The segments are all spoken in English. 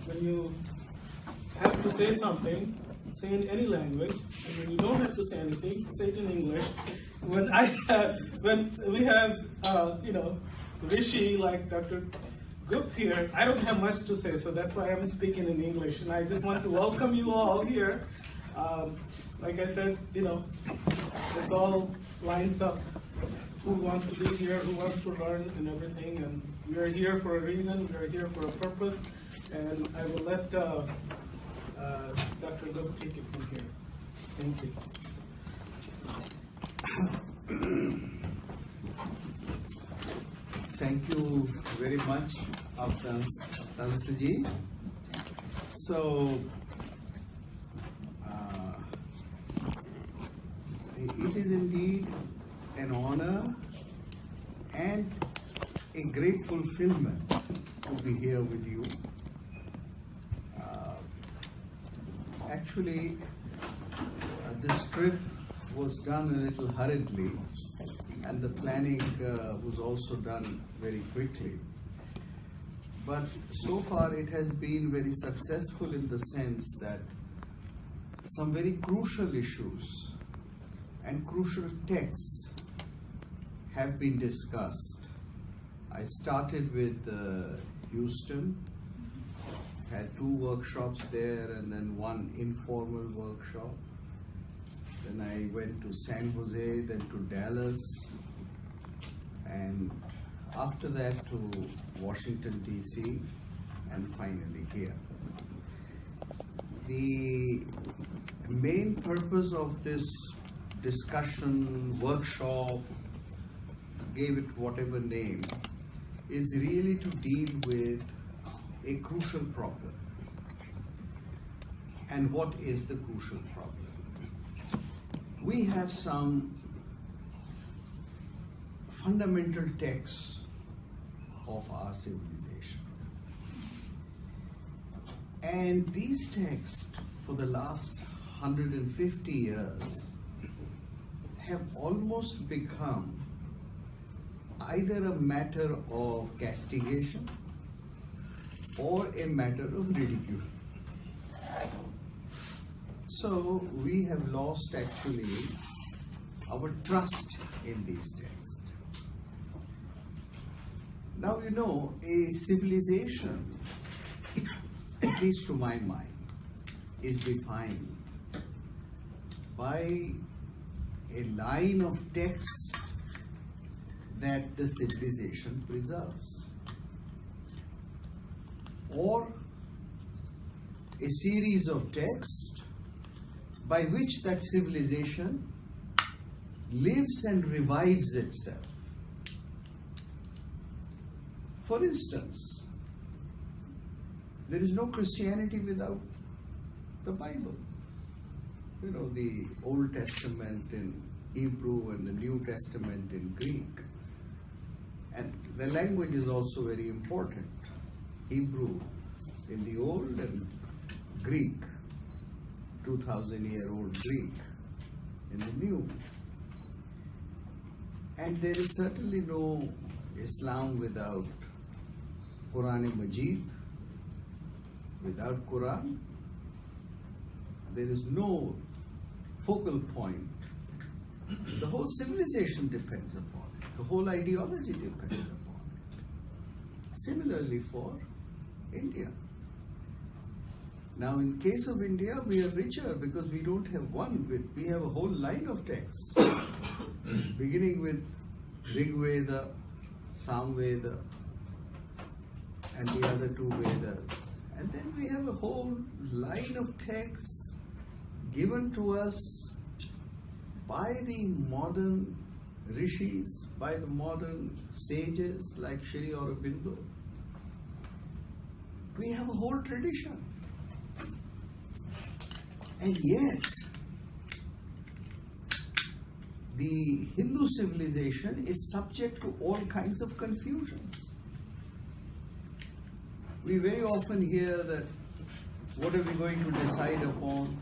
when you have to say something, say in any language, and when you don't have to say anything, say it in English. When we have, Rishi like Dr. Gupta here, I don't have much to say, so that's why I'm speaking in English. And I just want to welcome you all here. Like I said, it's all lines up. Who wants to be here, who wants to learn and everything. And we are here for a reason, we are here for a purpose. And I will let Dr. Gupta take it from here. Thank you. Thank you very much, Tansaji. So, it is indeed an honor and a great fulfillment to be here with you. Actually, this trip was done a little hurriedly, and the planning was also done very quickly. But so far it has been very successful in the sense that some very crucial issues and crucial texts have been discussed. I started with Houston, had 2 workshops there and then 1 informal workshop. Then I went to San Jose, then to Dallas, and after that to Washington, D.C., and finally here. The main purpose of this discussion, workshop, gave it whatever name, is really to deal with a crucial problem. And what is the crucial problem? We have some fundamental texts of our civilization. And these texts, for the last 150 years, have almost become either a matter of castigation or a matter of ridicule. So we have lost actually our trust in these texts. Now a civilization, at least to my mind, is defined by a line of texts that the civilization preserves, or a series of texts by which that civilization lives and revives itself. For instance, there is no Christianity without the Bible. The Old Testament in Hebrew and the New Testament in Greek. And the language is also very important. Hebrew in the Old and Greek, 2,000-year-old Greek in the New. And there is certainly no Islam without Quran-e-Majid. Without Quran, there is no focal point. The whole civilization depends upon it. The whole ideology depends upon it. Similarly for India. Now in case of India, we are richer because we don't have one, we have a whole line of texts. Beginning with Rig Veda, Samveda, and the other 2 Vedas. And then we have a whole line of texts given to us by the modern rishis, by the modern sages like Sri Aurobindo. We have a whole tradition. And yet, the Hindu civilization is subject to all kinds of confusions. We very often hear that, what are we going to decide upon?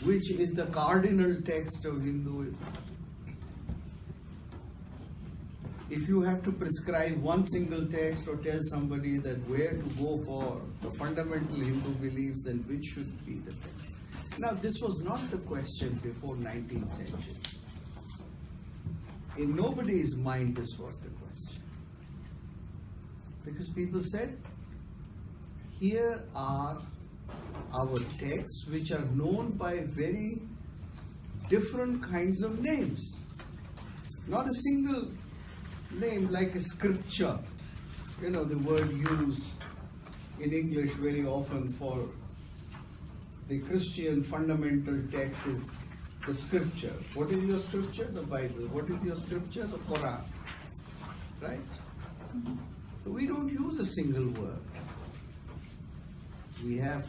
Which is the cardinal text of Hinduism? if you have to prescribe one single text or tell somebody that where to go for the fundamental Hindu beliefs, then which should be the text? Now, this was not the question before 19th century. In nobody's mind this was the question. Because people said, here are our texts which are known by very different kinds of names. Not a single name like a scripture. You know, the word used in English very often for the Christian fundamental text is the scripture. What is your scripture? The Bible. What is your scripture? The Quran. Right? So we don't use a single word. We have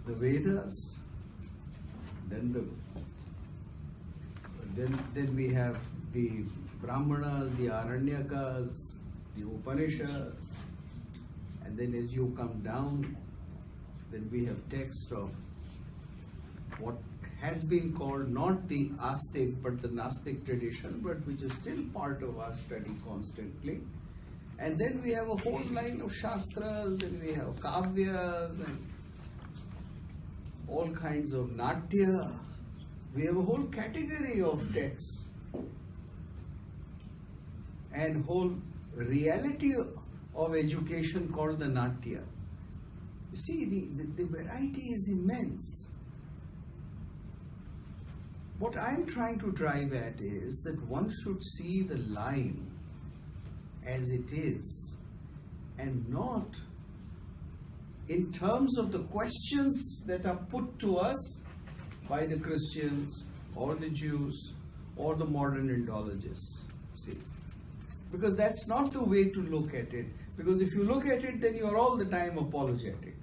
the Vedas, then we have the Brahmanas, the Aranyakas, the Upanishads, and then as you come down, then we have text of what has been called not the Astic but the Nastic tradition, but which is still part of our study constantly. And then we have a whole line of Shastras, then we have Kavyas and all kinds of Natya. We have a whole category of texts and whole reality of education called the Natya. You see, the variety is immense. What I'm trying to drive at is that one should see the line as it is and not in terms of the questions that are put to us by the Christians or the Jews or the modern Indologists. See, because that's not the way to look at it. Because if you look at it, then you are all the time apologetic.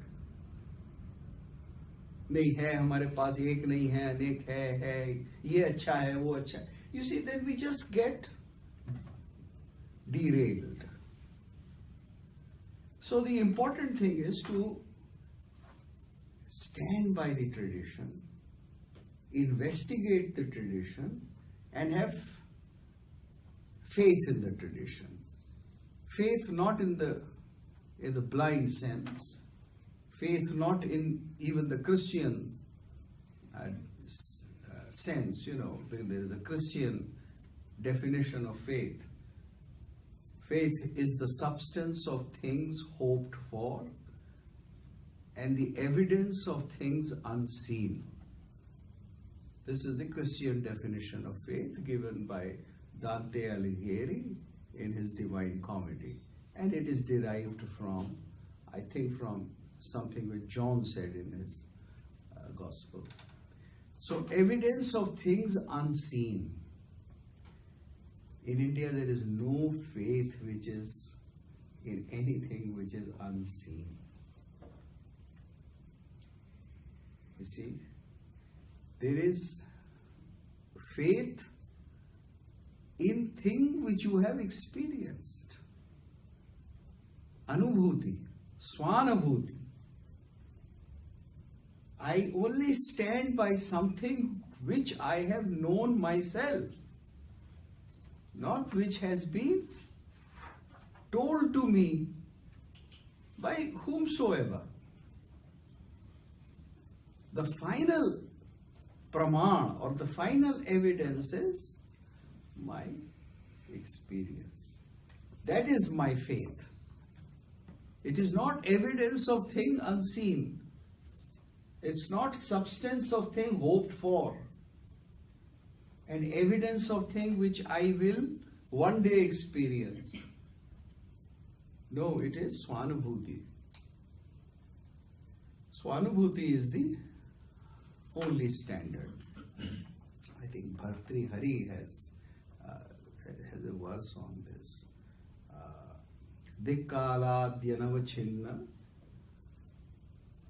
नहीं है हमारे पास एक नहीं है अनेक है ये अच्छा है वो अच्छा है. You see, then we just get derailed. So the important thing is to stand by the tradition, investigate the tradition, and have faith in the tradition. Faith not in the blind sense. Faith not in even the Christian sense, you know, there is a Christian definition of faith. Faith is the substance of things hoped for and the evidence of things unseen. This is the Christian definition of faith given by Dante Alighieri in his Divine Comedy. And it is derived from, I think, from something which John said in his Gospel. So, evidence of things unseen. In India, there is no faith which is in anything which is unseen. You see, there is faith in thing which you have experienced. Anubhuti, Swanabhuti. I only stand by something which I have known myself, not which has been told to me by whomsoever. The final praman or the final evidence is my experience. That is my faith. It is not evidence of thing unseen. It's not substance of thing hoped for and evidence of thing which I will one day experience. No, it is Swanubhuti. Swanubhuti is the only standard. I think Bhartrihari has a verse on this. Dikkaladyanavachinna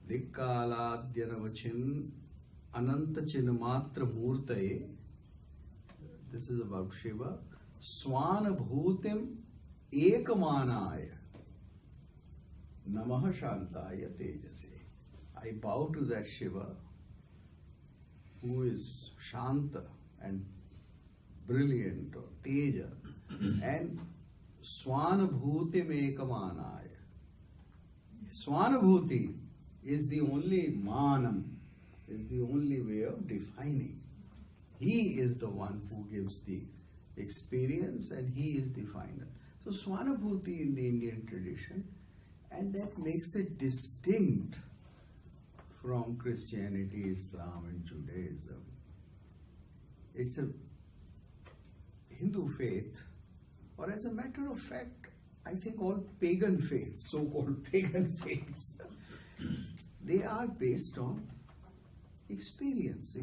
Dikkaladyanavachin Anantachinamatra Murtaye. This is about Shiva. Swanabhutim Ekamanaya Namaha Shantaya Tejase. I bow to that Shiva who is Shanta and brilliant, or Teja, and Swanabhuti Mekamanaya. Swanabhuti is the only manam, is the only way of defining. He is the one who gives the experience and he is the final. So Swanabhuti in the Indian tradition, and that makes it distinct from Christianity, Islam and Judaism. It's a Hindu faith, or as a matter of fact, I think all pagan faiths, so-called pagan faiths, they are based on experience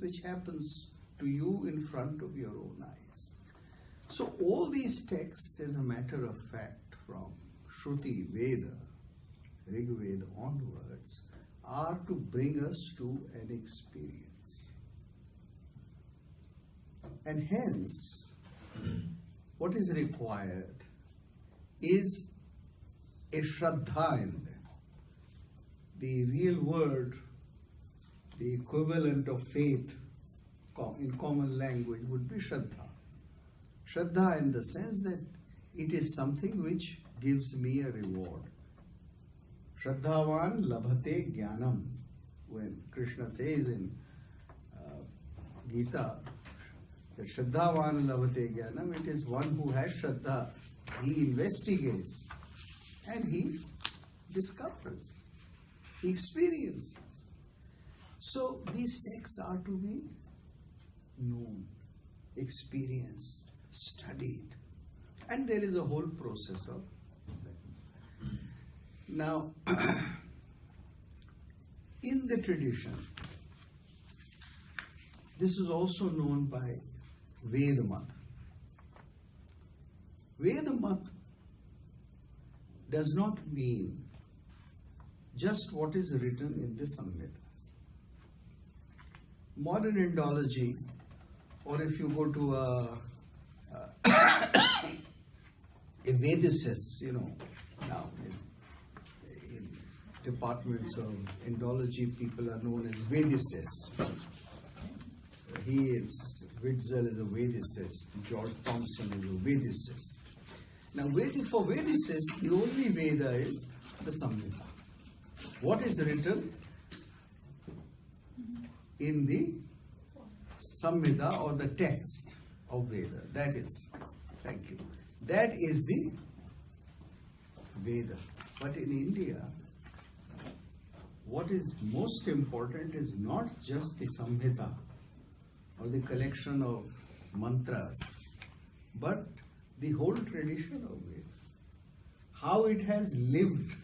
which happens to you in front of your own eyes. So all these texts, as a matter of fact, from Shruti, Veda, Rig Veda onwards, are to bring us to an experience. And hence, what is required is a Shraddha in them. The real word, the equivalent of faith in common language would be Shraddha. Shraddha in the sense that it is something which gives me a reward. Shraddhavan labhate jnanam. When Krishna says in Gita that Shraddhavan labhate jnanam, it is one who has Shraddha. He investigates and he discovers, he experiences. So these texts are to be known, experienced, studied, and there is a whole process of that. Now, in the tradition, this is also known by Vedamat. Vedamat does not mean just what is written in the Samhitas. Modern Indology, or if you go to a Vedicist, now in departments of Indology, people are known as Vedicists. Witzel is a Vedicist, George Thompson is a Vedicist. Now, for Vedicists, the only Veda is the Samhita. What is written in the Samhita or the text of Veda? That is the Veda. But in India, what is most important is not just the Samhita or the collection of mantras, but the whole tradition of Veda. How it has lived,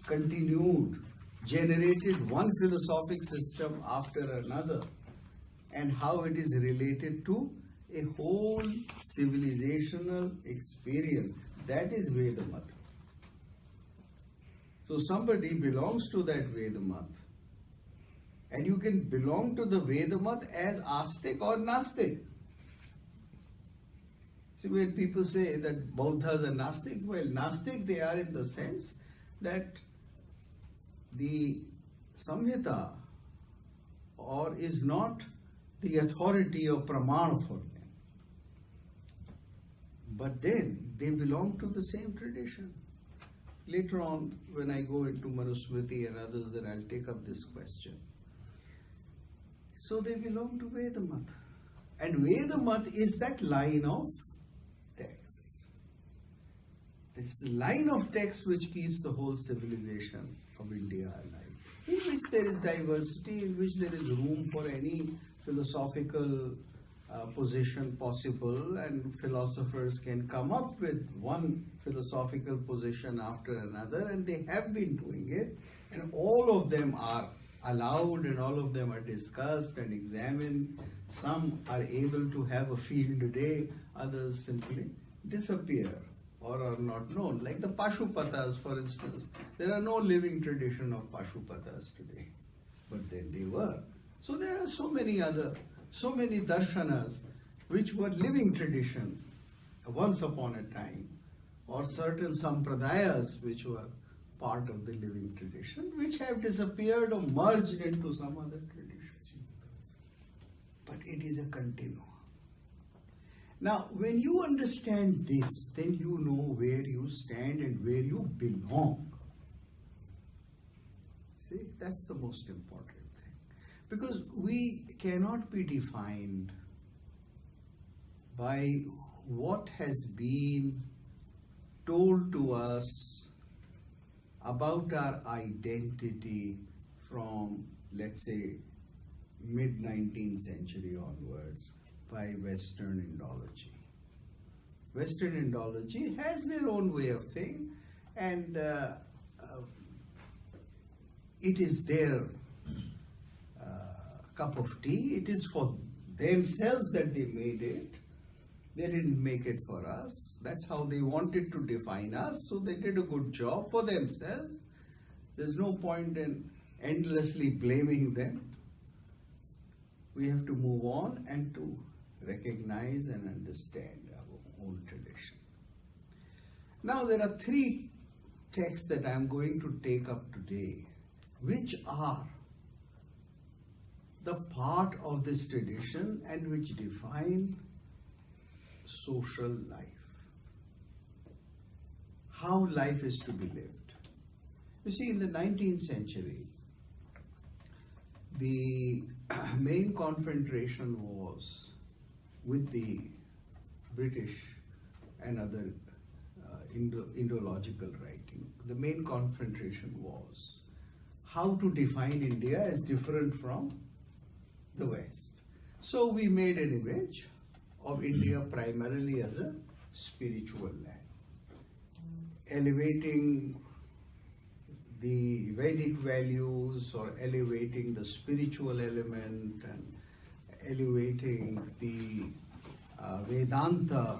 continued, generated one philosophic system after another, and how it is related to a whole civilizational experience. That is Vedamat. So somebody belongs to that Vedamat, and you can belong to the Vedamat as Astik or Nastik. See, when people say that Buddhas are Nastik, well, Nastik they are in the sense that the Samhita is not the authority or Pramana for them. But then they belong to the same tradition. Later on, when I go into Manusmriti and others, then I'll take up this question. So they belong to Vedamat. And Vedamat is that line of text. This line of text which keeps the whole civilization of India alive, in which there is diversity, in which there is room for any philosophical position possible, and philosophers can come up with one philosophical position after another, and they have been doing it, and all of them are allowed and all of them are discussed and examined. Some are able to have a field day, others simply disappear or are not known. Like the Pashupatas, for instance. There are no living tradition of Pashupatas today, but then they were. So there are so many darshanas which were living tradition once upon a time, or certain sampradayas which were part of the living tradition, which have disappeared or merged into some other tradition. But it is a continuum. Now, when you understand this, then you know where you stand and where you belong. See, that's the most important thing. Because we cannot be defined by what has been told to us about our identity from, let's say, mid-19th century onwards by Western Indology. Western Indology has their own way of thinking, and it is their cup of tea. It is for themselves that they made it. They didn't make it for us. That's how they wanted to define us, so they did a good job for themselves. There's no point in endlessly blaming them. We have to move on and to recognize and understand our own tradition. Now there are three texts that I'm going to take up today, which are the part of this tradition and which define social life, how life is to be lived. You see, in the 19th century, the main confrontation was with the British and other Indological writing. The main confrontation was how to define India as different from the West. So we made an image of India primarily as a spiritual land, elevating the Vedic values or elevating the spiritual element and elevating the Vedanta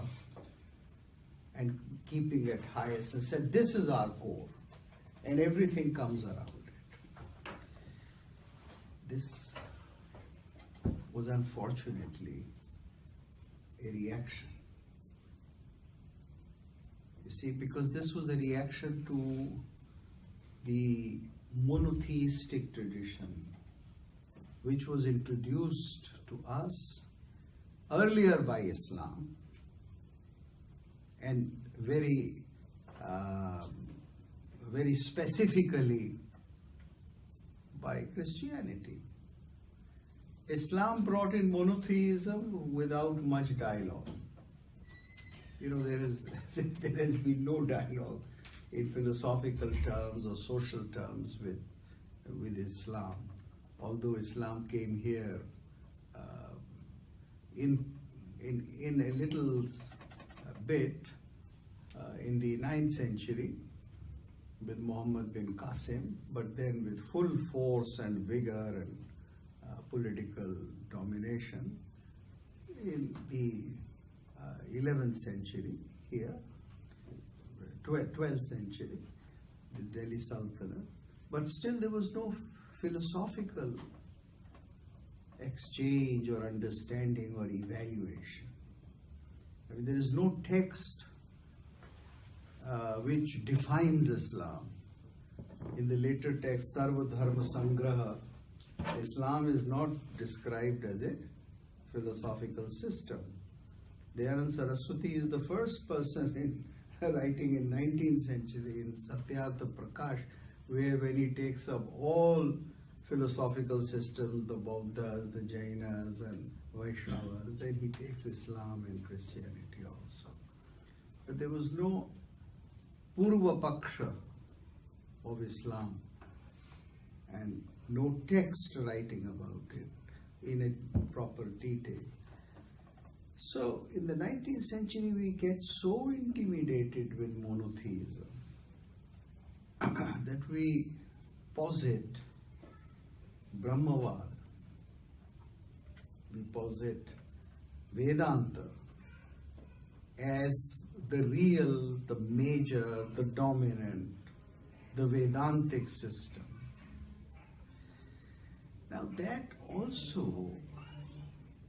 and keeping it highest, and said this is our core and everything comes around it. This was unfortunately a reaction. You see, because this was a reaction to the monotheistic tradition which was introduced to us earlier by Islam and very specifically by Christianity. Islam brought in monotheism without much dialogue. You know, there has been no dialogue in philosophical terms or social terms with Islam. Although Islam came here in a little bit in the 9th century with Muhammad bin Qasim, but then with full force and vigor and political domination in the 11th century here, 12th century, the Delhi Sultanate, but still there was no philosophical exchange or understanding or evaluation. I mean, there is no text which defines Islam. In the later text, Sarva Dharma Sangraha, Islam is not described as a philosophical system. Dayanand Saraswati is the first person in writing in 19th century in Satyartha Prakash, where when he takes up all philosophical systems, the Bauddhas, the Jainas and Vaishnavas, then he takes Islam and Christianity also. But there was no Purva Paksha of Islam and no text writing about it in a proper detail. So in the 19th century we get so intimidated with monotheism that we posit Brahmavad, we posit Vedanta as the real, the major, the dominant, the Vedantic system. Now that also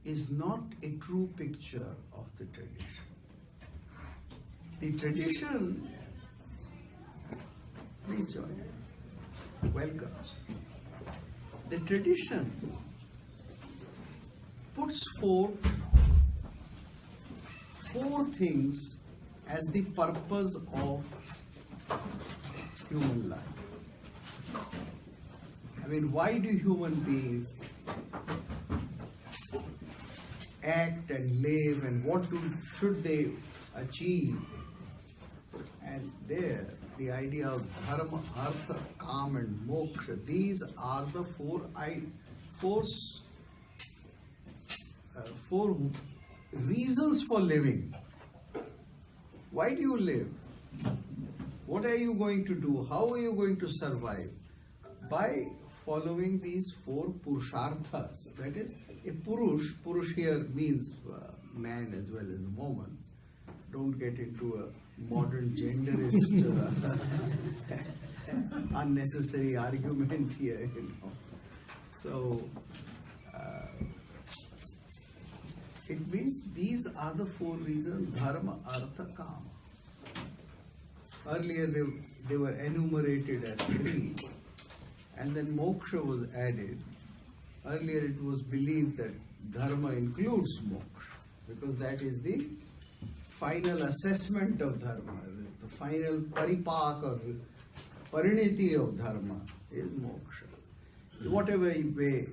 is not a true picture of the tradition. The tradition, please join, welcome. The tradition puts forth four things as the purpose of human life. I mean, why do human beings act and live, and should they achieve? And there, the idea of dharma, artha, kam and moksha, these are the four reasons for living. Why do you live? What are you going to do? How are you going to survive? By following these four purusharthas. That is, a purush here means man as well as woman. Don't get into a modern genderist unnecessary argument here, you know. So, it means these are the four reasons: dharma, artha, kama. Earlier they were enumerated as three, and then moksha was added. Earlier it was believed that dharma includes moksha, because that is the final assessment of dharma, the final paripak or pariniti of dharma is moksha. Whatever way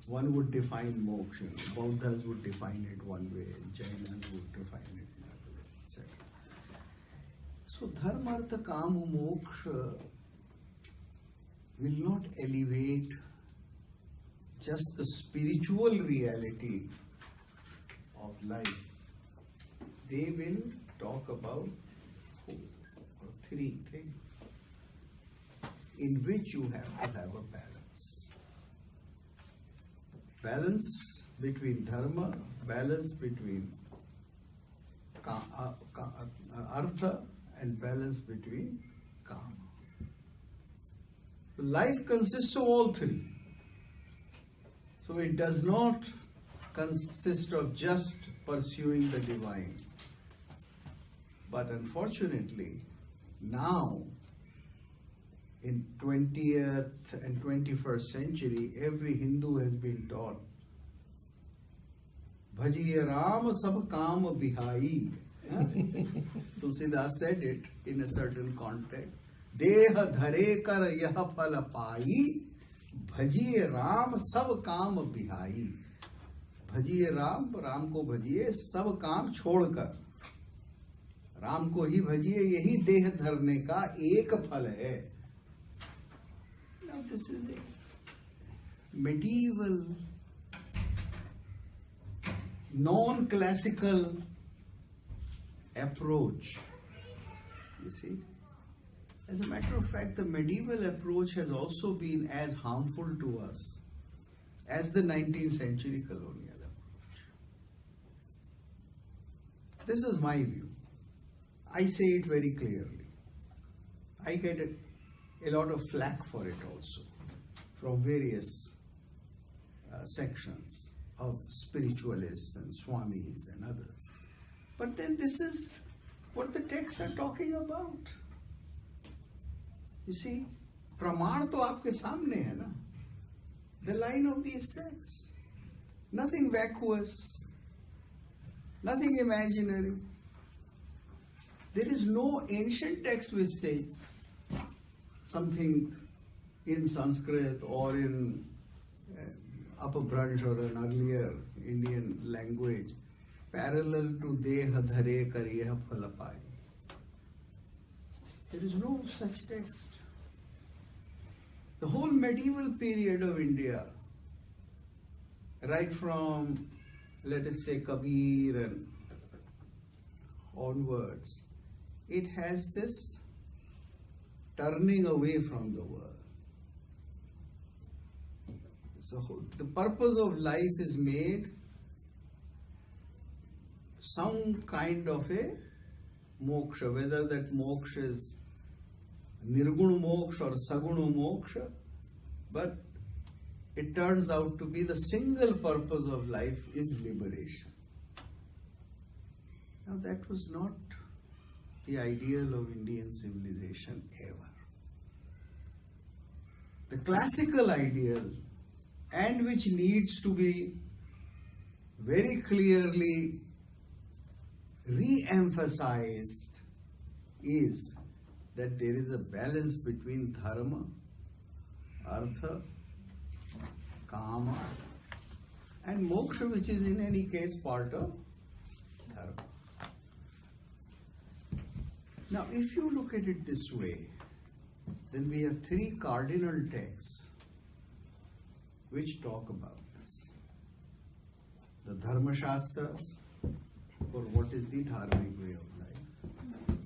one would define moksha, Buddhas would define it one way, Jainas would define it another way, etc. So dharma, artha, kama, moksha will not elevate just the spiritual reality of life. They will talk about four or three things in which you have to have a balance. Balance between dharma, balance between artha, and balance between kama. Life consists of all three. So it does not consist of just pursuing the divine. But unfortunately, now in 20th and 21st century, every Hindu has been taught Bhajiye Ram sab kaam bihai. Tulsidas said it in a certain context. Deha dhare kar yah phala pai, bhajiye Ram sab kaam bihai. Bhajiye Ram, Ram ko bhajiye, sab kaam छोड़कर राम को ही भजिए, यही देह धरने का एक फल है. Now this is a medieval, non-classical approach. You see, as a matter of fact, the medieval approach has also been as harmful to us as the 19th century colonial approach. This is my view. I say it very clearly. I get a lot of flack for it also from various sections of spiritualists and swamis and others. But then this is what the texts are talking about. You see, praman to aapke samne hai na. The line of these texts. Nothing vacuous, nothing imaginary. There is no ancient text which says something in Sanskrit or in Apabhransh or an earlier Indian language parallel to Deha Dhare Kariya Phalapai. There is no such text. The whole medieval period of India, right from, let us say, Kabir and onwards, it has this turning away from the world. So the purpose of life is made some kind of a moksha, whether that moksha is nirguna moksha or saguna moksha, but it turns out to be the single purpose of life is liberation. Now that was not the ideal of Indian civilization ever. The classical ideal, and which needs to be very clearly re-emphasized is that there is a balance between dharma, artha, kama, and moksha, which is in any case part of dharma. Now, if you look at it this way, then we have three cardinal texts which talk about this. The Dharma Shastras, for what is the dharmic way of life,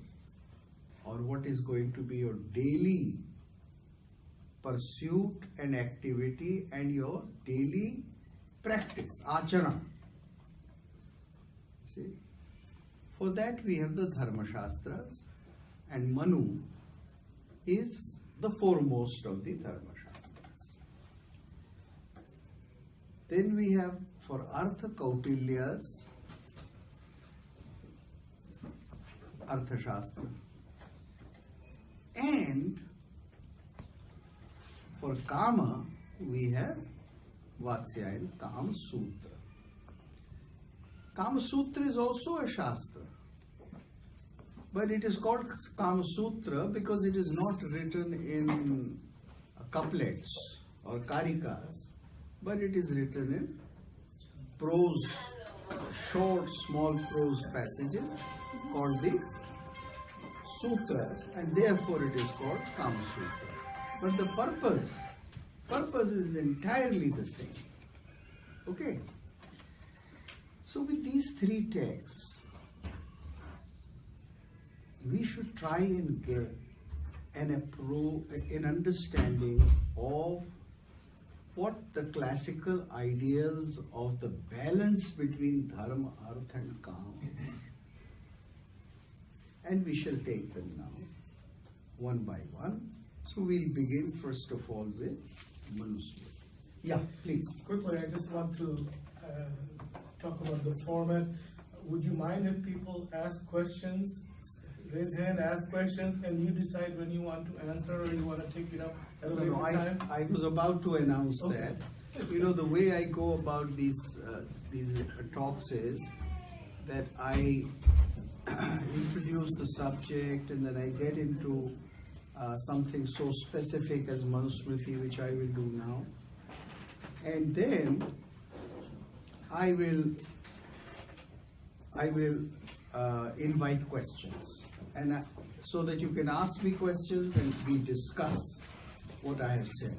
or what is going to be your daily pursuit and activity and your daily practice, achara. See? For that we have the Dharma Shastras, and Manu is the foremost of the Dharma Shastras. Then we have for Artha Kautilya's Artha Shastra, and for Kama we have Vatsyayan's Kama Sutra. Kama Sutra is also a Shastra, but it is called Kama Sutra because it is not written in couplets or karikas, but it is written in prose, short, small prose passages called the sutras, and therefore it is called Kama Sutra. But the purpose is entirely the same. Okay? So with these three texts, we should try and get an understanding of what the classical ideals of the balance between dharma, artha and kama. And we shall take them now, one by one. So we'll begin first of all with Manusmriti. Yeah, please. Quickly, I just want to talk about the format. Would you mind if people ask questions? Raise hand, ask questions, and you decide when you want to answer or you want to take it up at a later time? I was about to announce that. You know, the way I go about these talks is that I introduce the subject and then I get into something so specific as Manusmriti, which I will do now. And then I will invite questions, and so that you can ask me questions and we discuss what I have said.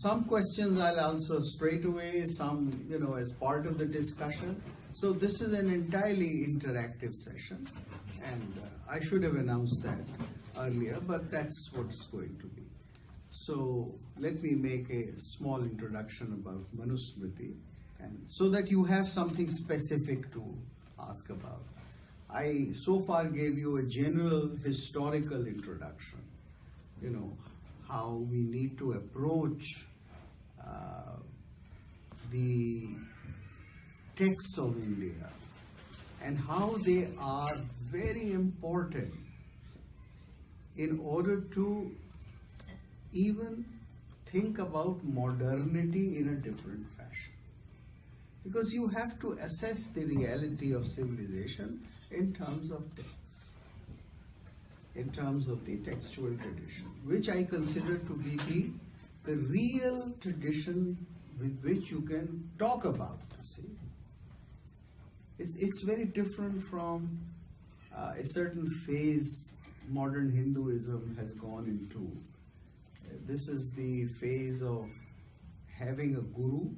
Some questions I'll answer straight away, some, as part of the discussion. So this is an entirely interactive session, and I should have announced that earlier, but that's what it's going to be. So let me make a small introduction about Manusmriti, and so that you have something specific to ask about. I so far gave you a general historical introduction, how we need to approach the texts of India and how they are very important in order to even think about modernity in a different fashion. Because you have to assess the reality of civilization in terms of texts, in terms of the textual tradition, which I consider to be the real tradition with which you can talk about, see. It's very different from a certain phase modern Hinduism has gone into. This is the phase of having a guru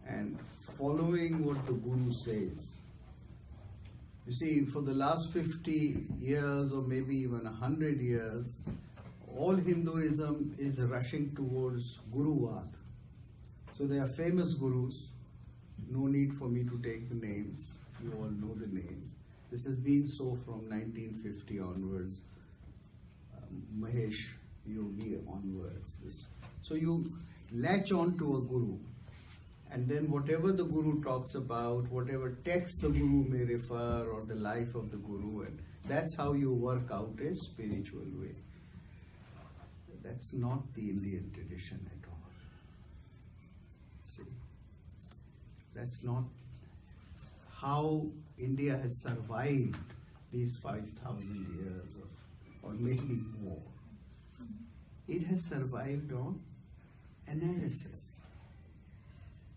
and following what the guru says. You see, for the last 50 years or maybe even 100 years, all Hinduism is rushing towards Guruvad. So there are famous gurus. No need for me to take the names. You all know the names. This has been so from 1950 onwards, Mahesh Yogi onwards. So you latch on to a guru, and then whatever the guru talks about, whatever text the guru may refer, or the life of the guru, and that's how you work out a spiritual way. That's not the Indian tradition at all. See, that's not how India has survived these 5,000 years of, or maybe more. It has survived on analysis.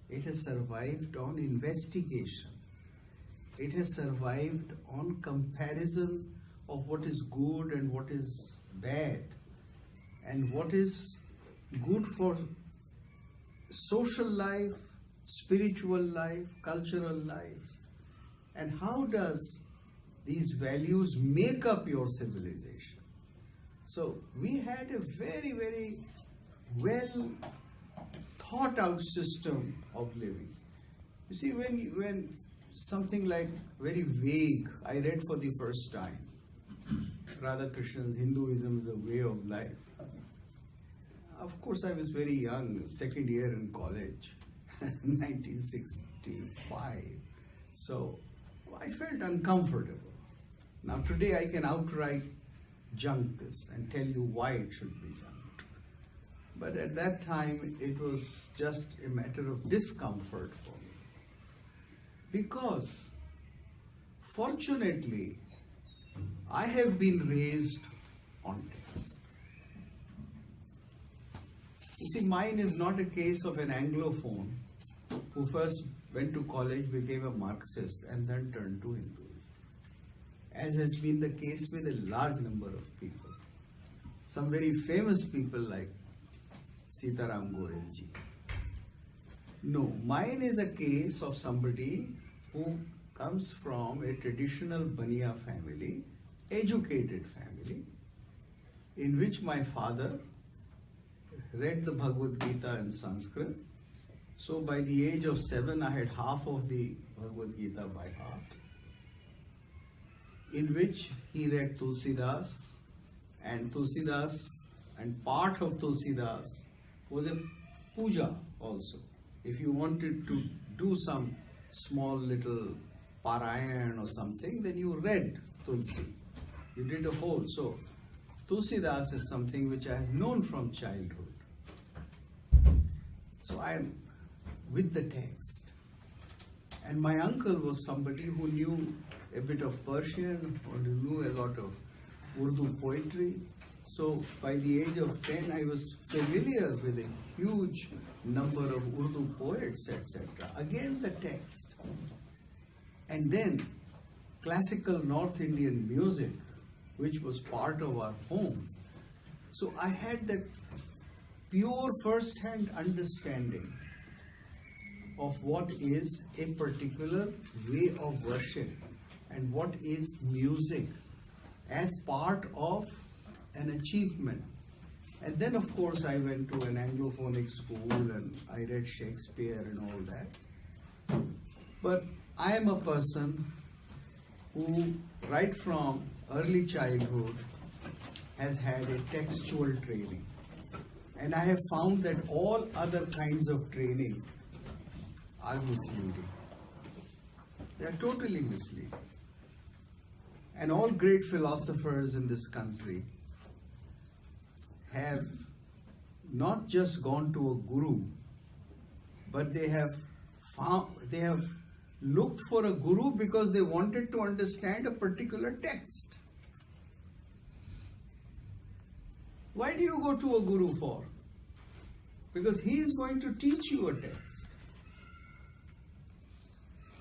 It has survived on investigation. It has survived on comparison of what is good and what is bad, and what is good for social life, spiritual life, cultural life, and how does these values make up your civilization. So we had a very, very well thought out system of living. You see, when something like very vague, I read for the first time, Radhakrishnan's Hinduism is a Way of Life. Of course, I was very young, second year in college, 1965. So I felt uncomfortable. Now today I can outright junk this and tell you why it should be junked. But at that time, it was just a matter of discomfort for me. Because, fortunately, I have been raised on text. You see, mine is not a case of an Anglophone who first went to college, became a Marxist, and then turned to Hinduism, as has been the case with a large number of people. Some very famous people like Sitaram Goyalji. No, mine is a case of somebody who comes from a traditional Baniya family, educated family, in which my father read the Bhagavad Gita in Sanskrit. So by the age of 7, I had half of the Bhagavad Gita by heart, in which he read Tulsidas, and part of Tulsidas was a puja also. If you wanted to do some small little Parayan or something, then you read Tulsi. You did a whole. So Tulsidas is something which I have known from childhood. So I am with the text. And my uncle was somebody who knew a bit of Persian, or knew a lot of Urdu poetry. So by the age of 10, I was familiar with a huge number of Urdu poets, etc. Again, the text. And then classical North Indian music, which was part of our home. So I had that pure first-hand understanding of what is a particular way of worship and what is music as part of an achievement. And then, of course, I went to an Anglophonic school and I read Shakespeare and all that. But I am a person who, right from early childhood, has had a textual training. And I have found that all other kinds of training are misleading. They are totally misleading. And all great philosophers in this country have not just gone to a guru, but they have looked for a guru because they wanted to understand a particular text. Why do you go to a guru for? Because he is going to teach you a text.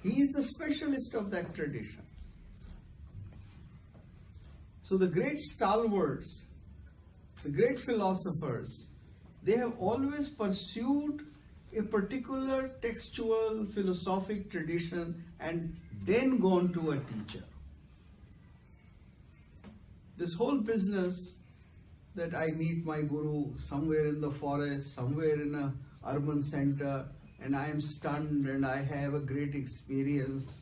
He is the specialist of that tradition. So the great stalwarts, the great philosophers, they have always pursued a particular textual philosophic tradition and then gone to a teacher. This whole business that I meet my guru somewhere in the forest, somewhere in an urban center, and I am stunned and I have a great experience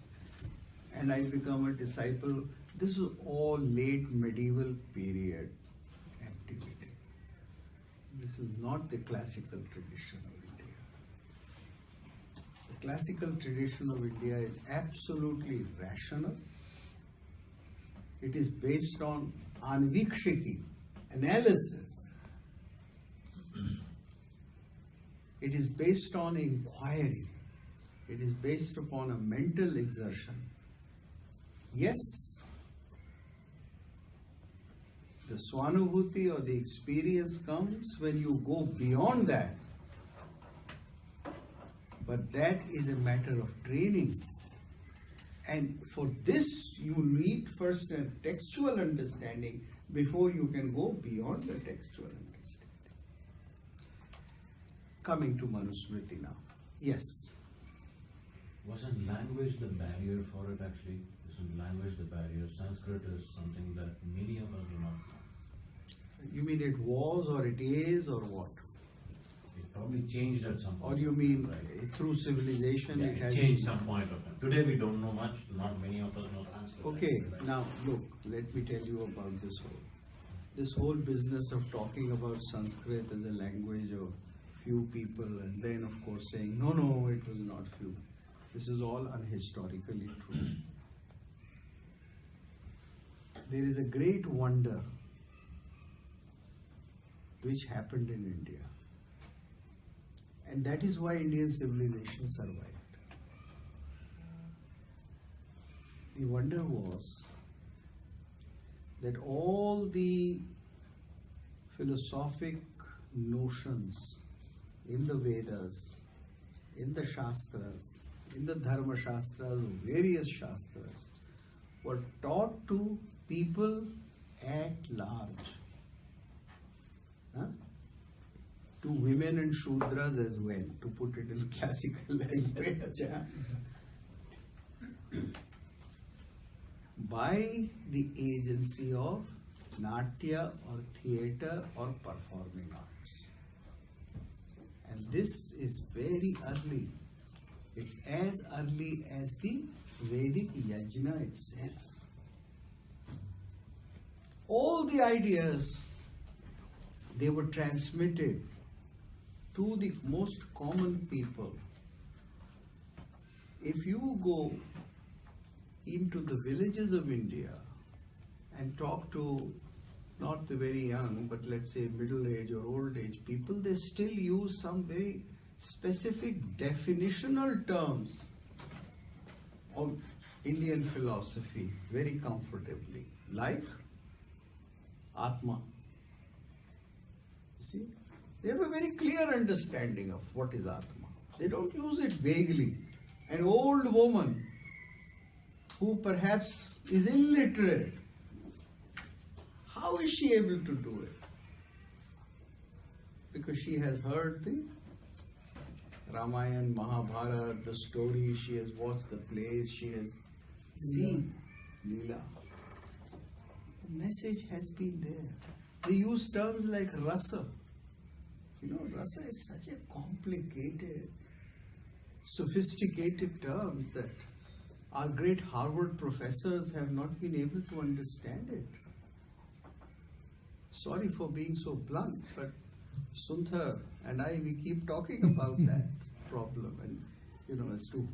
and I become a disciple, this is all late medieval period activity. This is not the classical tradition of India. The classical tradition of India is absolutely rational. It is based on anvikshiki, analysis. It is based on inquiry. It is based upon a mental exertion. Yes, the swanubhuti or the experience comes when you go beyond that. But that is a matter of training. And for this, you need first a textual understanding before you can go beyond the textual understanding. Coming to Manusmriti now. Yes. Wasn't language the barrier for it actually? Isn't language the barrier? Sanskrit is something that many of us do not know. You mean it was or it is or what? It probably changed at some point. Or you mean right? through civilization Yeah, it has changed some point of time. Today we don't know much. Not many of us know Sanskrit. Okay, right? now look, let me tell you about this whole business of talking about Sanskrit as a language of few people, and then of course saying, no, it was not few. This is all unhistorically true. There is a great wonder which happened in India. And that is why Indian civilization survived. The wonder was that all the philosophic notions in the Vedas, in the Shastras, in the Dharma Shastras, various Shastras, were taught to people at large. Huh? To women and Shudras as well, to put it in classical language. By the agency of Natya or theatre or performing arts. And this is very early. It's as early as the Vedic Yajna itself. All the ideas, they were transmitted to the most common people. If you go into the villages of India and talk to not the very young, but let's say middle age or old age people, they still use some very specific definitional terms of Indian philosophy very comfortably, like Atma. You see, they have a very clear understanding of what is Atma. They don't use it vaguely. An old woman who perhaps is illiterate, how is she able to do it? Because she has heard the Ramayana, Mahabharata, the story, she has watched the plays, she has seen Leela. The message has been there. They use terms like rasa. You know, rasa is such a complicated, sophisticated terms that our great Harvard professors have not been able to understand it. Sorry for being so blunt, but Sundar and I, we keep talking about that problem and, you know, as to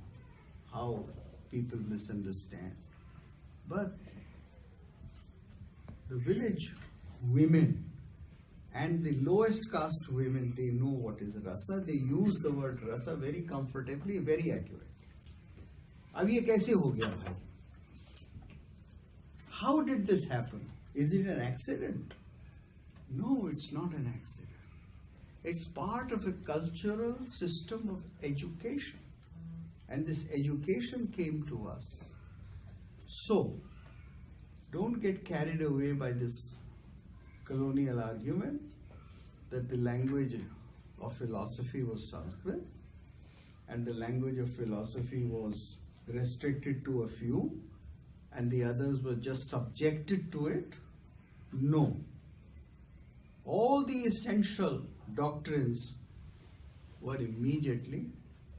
how people misunderstand. But the village women and the lowest caste women, they know what is rasa. They use the word rasa very comfortably, very accurately. अब ये कैसे हो गया भाई? How did this happen? Is it an accident? No, it's not an accident. It's part of a cultural system of education. And this education came to us. So, don't get carried away by this colonial argument that the language of philosophy was Sanskrit and the language of philosophy was restricted to a few and the others were just subjected to it. No. All the essential doctrines were immediately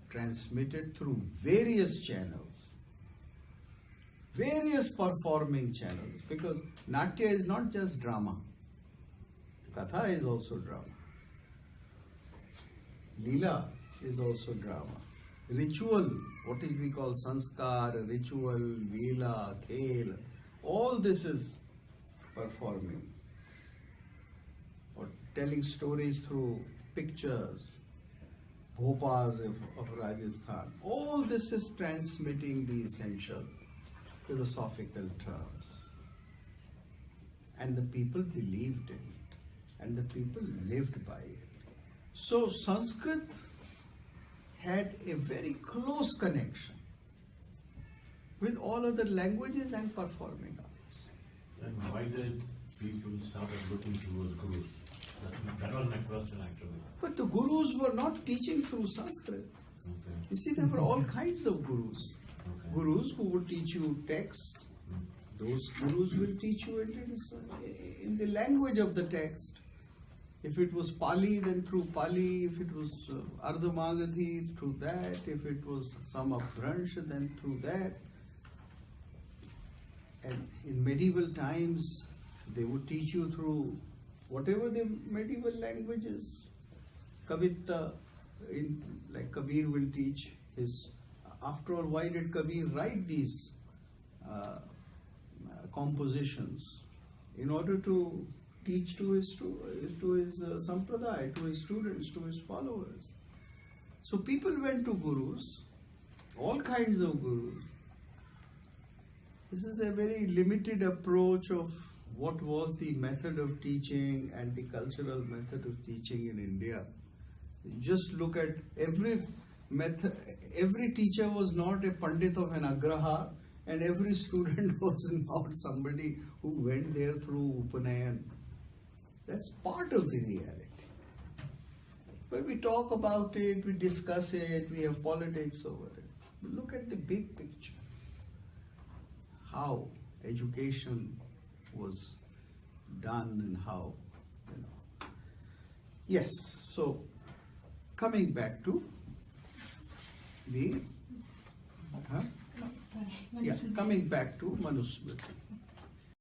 transmitted through various channels, various performing channels, because Natya is not just drama. Katha is also drama. Leela is also drama. Ritual, what is we call sanskar, ritual, vela, khel, all this is performing. Or telling stories through pictures. Bhopas of Rajasthan. All this is transmitting the essential philosophical terms. And the people believed in it, and the people lived by it. So Sanskrit had a very close connection with all other languages and performing arts. Then why did people started looking towards gurus? That was my question actually. But the gurus were not teaching through Sanskrit. Okay. You see, there were all kinds of gurus. Okay. Gurus who would teach you texts. Those gurus will teach you in the language of the text. If it was Pali, then through Pali. If it was Ardha Magadhi, through that. If it was some Abhransh, then through that. And in medieval times, they would teach you through whatever the medieval languages. Kavita, like Kabir will teach his. After all, why did Kabir write these compositions? In order to teach to his sampradaya, to his students, to his followers. So people went to gurus, all kinds of gurus. This is a very limited approach of what was the method of teaching and the cultural method of teaching in India. You just look at every method. Every teacher was not a pandit of an agraha, and every student was not somebody who went there through Upanayan. That's part of the reality. But we talk about it, we discuss it, we have politics over it. But look at the big picture. How education was done and how, Yes, so coming back to the, coming back to Manusmriti.